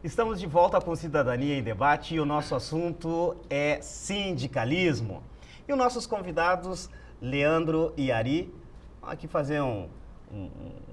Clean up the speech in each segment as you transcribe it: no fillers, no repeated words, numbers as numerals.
Estamos de volta com Cidadania em Debate e o nosso assunto é sindicalismo. E os nossos convidados, Leandro e Ari, vão aqui fazer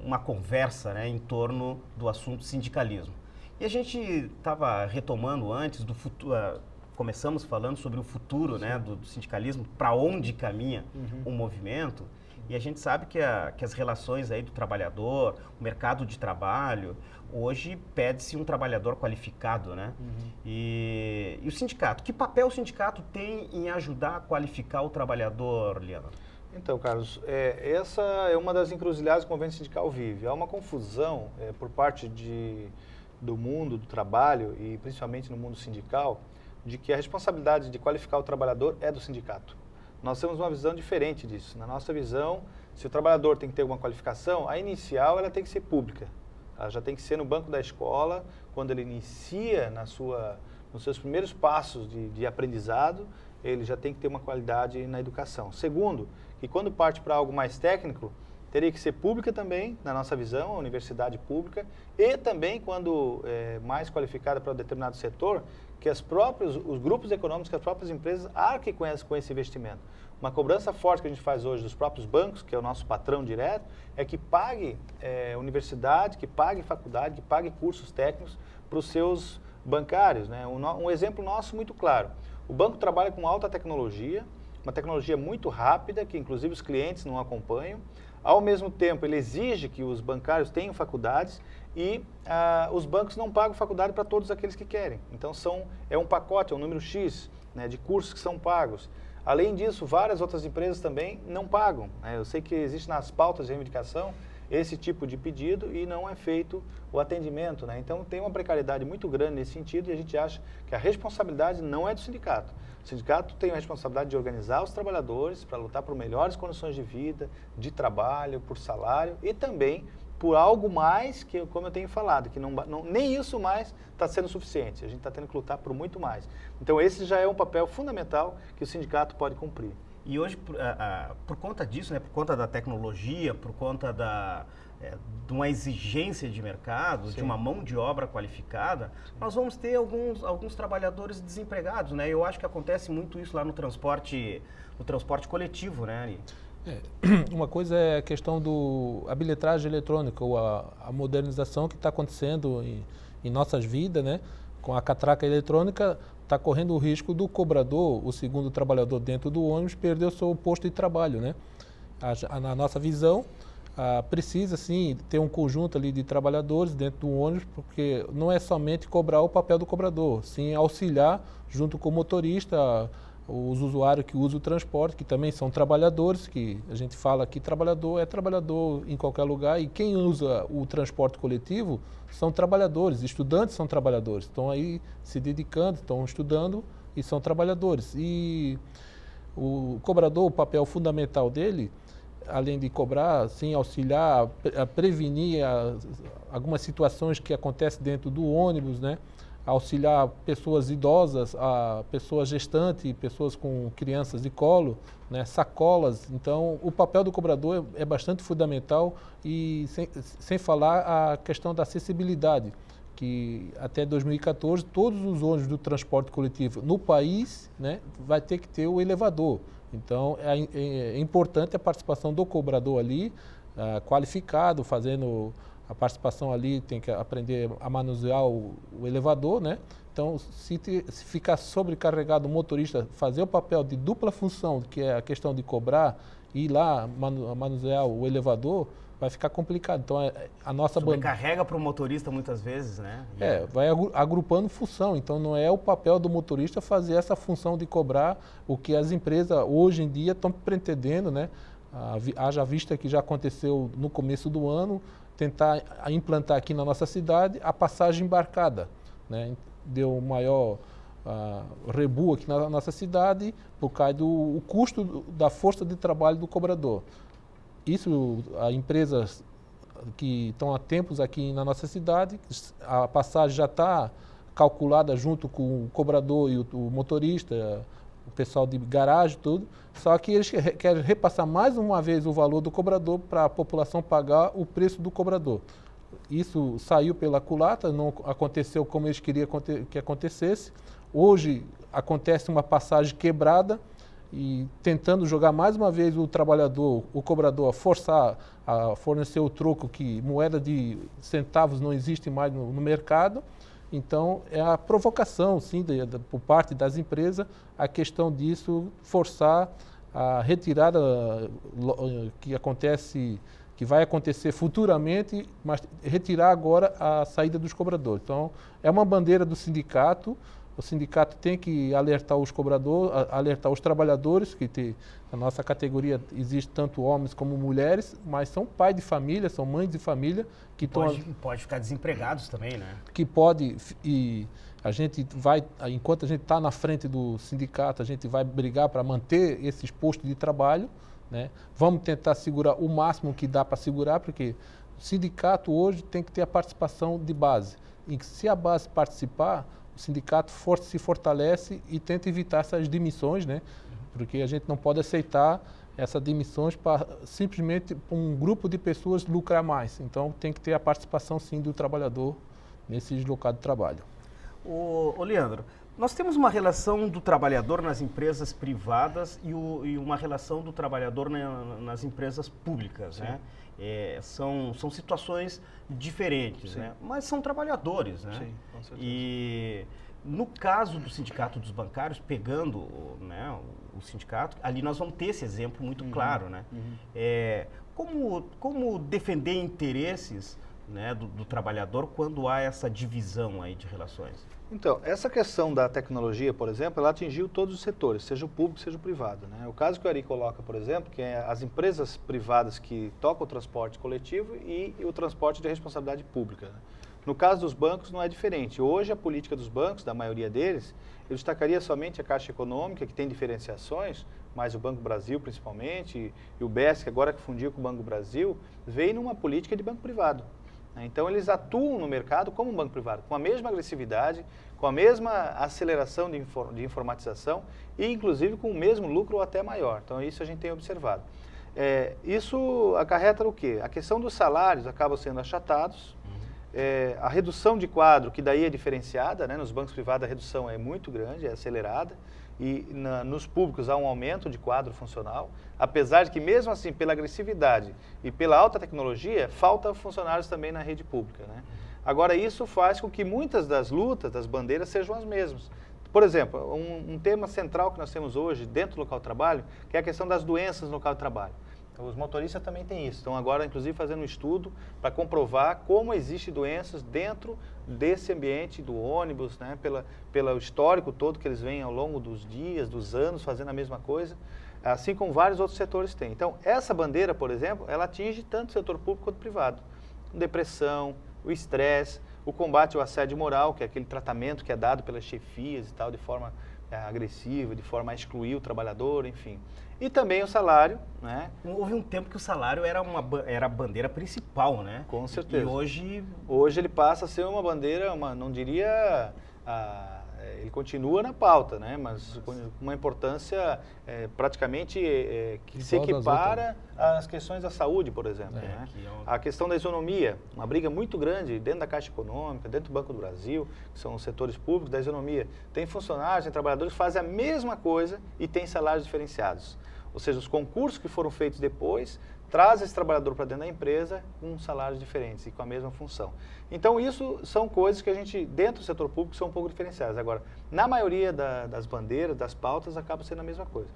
uma conversa, né, em torno do assunto sindicalismo. E a gente estava retomando antes do futuro, começamos falando sobre o futuro, né, do sindicalismo, para onde caminha o movimento. E a gente sabe que as relações aí do trabalhador, o mercado de trabalho, hoje pede-se um trabalhador qualificado, né? E o sindicato, que papel o sindicato tem em ajudar a qualificar o trabalhador, Leandro? Então, Carlos, essa é uma das encruzilhadas que o movimento sindical vive. Há uma confusão por parte do mundo do trabalho e principalmente no mundo sindical, de que a responsabilidade de qualificar o trabalhador é do sindicato. Nós temos uma visão diferente disso. Na nossa visão, se o trabalhador tem que ter uma qualificação, a inicial ela tem que ser pública. Ela já tem que ser no banco da escola, quando ele inicia nos seus primeiros passos de aprendizado, ele já tem que ter uma qualidade na educação. Segundo, que quando parte para algo mais técnico, teria que ser pública também, na nossa visão, a universidade pública, e também, quando mais qualificada para um determinado setor, que os grupos econômicos, que as próprias empresas arquem com esse investimento. Uma cobrança forte que a gente faz hoje dos próprios bancos, que é o nosso patrão direto, é que pague universidade, que pague faculdade, que pague cursos técnicos para os seus bancários, né? Um exemplo nosso muito claro. O banco trabalha com alta tecnologia, uma tecnologia muito rápida, que inclusive os clientes não acompanham. Ao mesmo tempo, ele exige que os bancários tenham faculdades e os bancos não pagam faculdade para todos aqueles que querem. Então, é um pacote, é um número X, né, de cursos que são pagos. Além disso, várias outras empresas também não pagam, né? Eu sei que existe nas pautas de reivindicação esse tipo de pedido e não é feito o atendimento, né? Então, tem uma precariedade muito grande nesse sentido e a gente acha que a responsabilidade não é do sindicato. O sindicato tem a responsabilidade de organizar os trabalhadores para lutar por melhores condições de vida, de trabalho, por salário e também por algo mais que, como eu tenho falado, que nem isso mais está sendo suficiente. A gente está tendo que lutar por muito mais. Então, esse já é um papel fundamental que o sindicato pode cumprir. E hoje, por conta disso, né, por conta da tecnologia, por conta de uma exigência de mercado, de uma mão de obra qualificada, nós vamos ter alguns trabalhadores desempregados, né? Eu acho que acontece muito isso lá no transporte coletivo, né, Ari? Uma coisa é a questão a bilhetagem eletrônica, ou a modernização que está acontecendo em nossas vidas, né? Com a catraca eletrônica, está correndo o risco do cobrador, o segundo trabalhador dentro do ônibus, perder o seu posto de trabalho, né? Na nossa visão, precisa sim ter um conjunto ali de trabalhadores dentro do ônibus, porque não é somente cobrar o papel do cobrador, sim auxiliar junto com o motorista, os usuários que usam o transporte, que também são trabalhadores, que a gente fala que trabalhador é trabalhador em qualquer lugar, e quem usa o transporte coletivo são trabalhadores, estudantes são trabalhadores, estão aí se dedicando, estão estudando e são trabalhadores. E o cobrador, o papel fundamental dele, além de cobrar, sim, auxiliar, a prevenir algumas situações que acontecem dentro do ônibus, né? Auxiliar pessoas idosas, pessoas gestantes, pessoas com crianças de colo, né, sacolas. Então, o papel do cobrador é bastante fundamental e sem falar a questão da acessibilidade, que até 2014 todos os ônibus do transporte coletivo no país, né, vai ter que ter o elevador. Então, é importante a participação do cobrador ali, qualificado, fazendo a participação ali, tem que aprender a manusear o elevador, né? Então, se ficar sobrecarregado o motorista, fazer o papel de dupla função, que é a questão de cobrar e ir lá manusear o elevador, vai ficar complicado. Então, a nossa sobrecarrega para o motorista muitas vezes, né? Vai agrupando função. Então, não é o papel do motorista fazer essa função de cobrar o que as empresas hoje em dia estão pretendendo, né? Haja vista que já aconteceu no começo do ano, tentar implantar aqui na nossa cidade a passagem embarcada, né? Deu maior rebu aqui na nossa cidade por causa do custo da força de trabalho do cobrador. Isso, as empresas que estão há tempos aqui na nossa cidade, a passagem já está calculada junto com o cobrador e o motorista, o pessoal de garagem, tudo, só que eles querem repassar mais uma vez o valor do cobrador para a população pagar o preço do cobrador. Isso saiu pela culatra, não aconteceu como eles queriam que acontecesse. Hoje acontece uma passagem quebrada e tentando jogar mais uma vez o trabalhador, o cobrador, a forçar a fornecer o troco, que moeda de centavos não existe mais no mercado. Então, é a provocação, sim, por parte das empresas, a questão disso, forçar a retirada que vai acontecer futuramente, mas retirar agora a saída dos cobradores. Então, é uma bandeira do sindicato. O sindicato tem que alertar os cobradores, alertar os trabalhadores, que na nossa categoria existe tanto homens como mulheres, mas são pais de família, são mães de família que pode ficar desempregados também, né? Que pode, e a gente vai, enquanto a gente está na frente do sindicato, a gente vai brigar para manter esses postos de trabalho, né? Vamos tentar segurar o máximo que dá para segurar, porque o sindicato hoje tem que ter a participação de base. E se a base participar, o sindicato se fortalece e tenta evitar essas demissões, né? Porque a gente não pode aceitar essas demissões para simplesmente um grupo de pessoas lucrar mais. Então tem que ter a participação sim do trabalhador nesse deslocado de trabalho. Ô Leandro, nós temos uma relação do trabalhador nas empresas privadas e uma relação do trabalhador nas empresas públicas, né? São situações diferentes, né? Mas são trabalhadores, né? Sim, com certeza. E no caso do Sindicato dos Bancários, pegando, né, o sindicato, ali nós vamos ter esse exemplo muito claro, né? Como defender interesses, né, do trabalhador quando há essa divisão aí de relações? Então, essa questão da tecnologia, por exemplo, ela atingiu todos os setores, seja o público, seja o privado, né? O caso que o Ari coloca, por exemplo, que é as empresas privadas que tocam o transporte coletivo e o transporte de responsabilidade pública, né? No caso dos bancos não é diferente. Hoje a política dos bancos, da maioria deles, eu destacaria somente a Caixa Econômica, que tem diferenciações, mas o Banco Brasil principalmente, e o BES, que agora que fundiu com o Banco Brasil, veio numa política de banco privado. Então, eles atuam no mercado como um banco privado, com a mesma agressividade, com a mesma aceleração de informatização e, inclusive, com o mesmo lucro ou até maior. Então, isso a gente tem observado. Isso acarreta o quê? A questão dos salários acabam sendo achatados, a redução de quadro, que daí é diferenciada, né? Nos bancos privados a redução é muito grande, é acelerada, e nos públicos há um aumento de quadro funcional, apesar de que mesmo assim, pela agressividade e pela alta tecnologia, falta funcionários também na rede pública, né? Agora, isso faz com que muitas das lutas, das bandeiras, sejam as mesmas. Por exemplo, um tema central que nós temos hoje dentro do local de trabalho, que é a questão das doenças no local de trabalho. Os motoristas também têm isso. Estão agora, inclusive, fazendo um estudo para comprovar como existem doenças dentro desse ambiente do ônibus, né? Pelo histórico todo que eles vêm ao longo dos dias, dos anos, fazendo a mesma coisa, assim como vários outros setores têm. Então, essa bandeira, por exemplo, ela atinge tanto o setor público quanto o privado. Depressão, o estresse, o combate ao assédio moral, que é aquele tratamento que é dado pelas chefias e tal, de forma agressiva, de forma a excluir o trabalhador, enfim. E também o salário, né? Houve um tempo que o salário era a bandeira principal, né? Com certeza. E hoje... Hoje ele passa a ser uma bandeira, não diria... ele continua na pauta, né? Mas com uma importância praticamente que se equipara às questões da saúde, por exemplo. Né? A questão da isonomia, uma briga muito grande dentro da Caixa Econômica, dentro do Banco do Brasil, que são os setores públicos da isonomia. Tem funcionários, tem trabalhadores que fazem a mesma coisa e têm salários diferenciados. Ou seja, os concursos que foram feitos depois trazem esse trabalhador para dentro da empresa com salários diferentes e com a mesma função. Então, isso são coisas que a gente, dentro do setor público, são um pouco diferenciadas. Agora, na maioria das bandeiras, das pautas, acaba sendo a mesma coisa.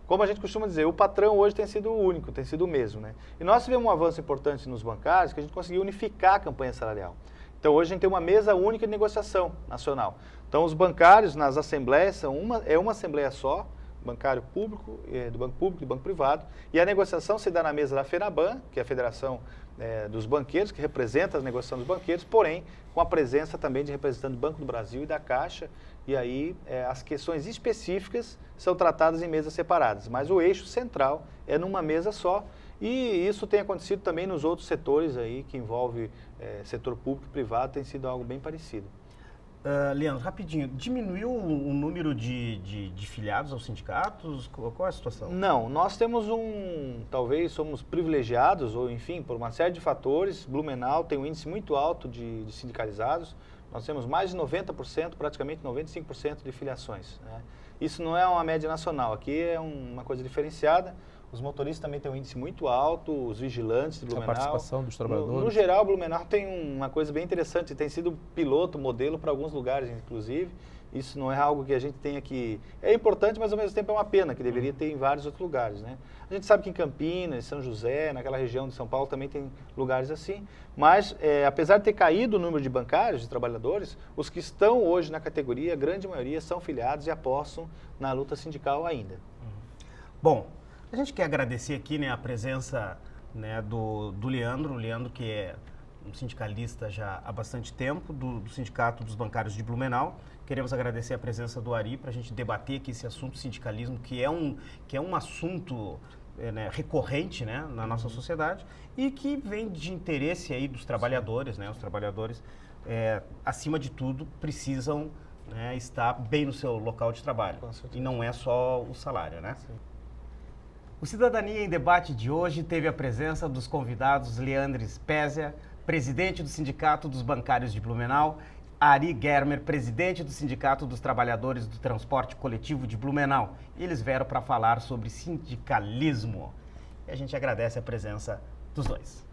Como a gente costuma dizer, o patrão hoje tem sido o único, tem sido o mesmo, né? E nós tivemos um avanço importante nos bancários, que a gente conseguiu unificar a campanha salarial. Então, hoje a gente tem uma mesa única de negociação nacional. Então, os bancários nas assembleias é uma assembleia só, bancário público, do banco público e do banco privado, e a negociação se dá na mesa da FENABAN, que é a Federação dos Banqueiros, que representa a negociação dos banqueiros, porém com a presença também de representantes do Banco do Brasil e da Caixa, e aí as questões específicas são tratadas em mesas separadas, mas o eixo central é numa mesa só, e isso tem acontecido também nos outros setores aí, que envolve setor público e privado, tem sido algo bem parecido. Leandro, rapidinho, diminuiu o número de filiados aos sindicatos? Qual é a situação? Não, nós temos talvez somos privilegiados, ou enfim, por uma série de fatores. Blumenau tem um índice muito alto de sindicalizados. Nós temos mais de 90%, praticamente 95% de filiações, né? Isso não é uma média nacional, aqui é uma coisa diferenciada. Os motoristas também têm um índice muito alto, os vigilantes de Blumenau. A participação dos trabalhadores. No geral, Blumenau tem uma coisa bem interessante, tem sido piloto, modelo para alguns lugares, inclusive. Isso não é algo que a gente tenha que... É importante, mas ao mesmo tempo é uma pena, que deveria ter em vários outros lugares, né? A gente sabe que em Campinas, São José, naquela região de São Paulo também tem lugares assim. Mas, apesar de ter caído o número de bancários, de trabalhadores, os que estão hoje na categoria, a grande maioria são filiados e apostam na luta sindical ainda. Bom, a gente quer agradecer aqui, né, a presença, né, do Leandro. O Leandro, que é um sindicalista já há bastante tempo, do Sindicato dos Bancários de Blumenau. Queremos agradecer a presença do Ari para a gente debater aqui esse assunto sindicalismo, que é um assunto né, recorrente, né, na nossa sociedade e que vem de interesse aí dos trabalhadores, né? Os trabalhadores, acima de tudo, precisam, né, estar bem no seu local de trabalho. E não é só o salário, né? Sim. O Cidadania em Debate de hoje teve a presença dos convidados Leandro Spezia, presidente do Sindicato dos Bancários de Blumenau, Ari Germer, presidente do Sindicato dos Trabalhadores do Transporte Coletivo de Blumenau. E eles vieram para falar sobre sindicalismo. E a gente agradece a presença dos dois.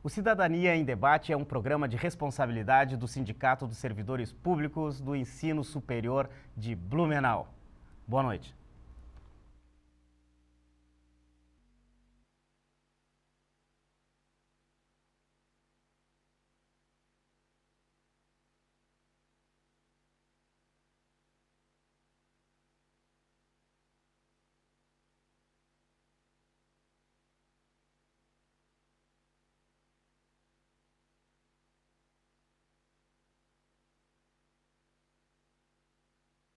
O Cidadania em Debate é um programa de responsabilidade do Sindicato dos Servidores Públicos do Ensino Superior de Blumenau. Boa noite.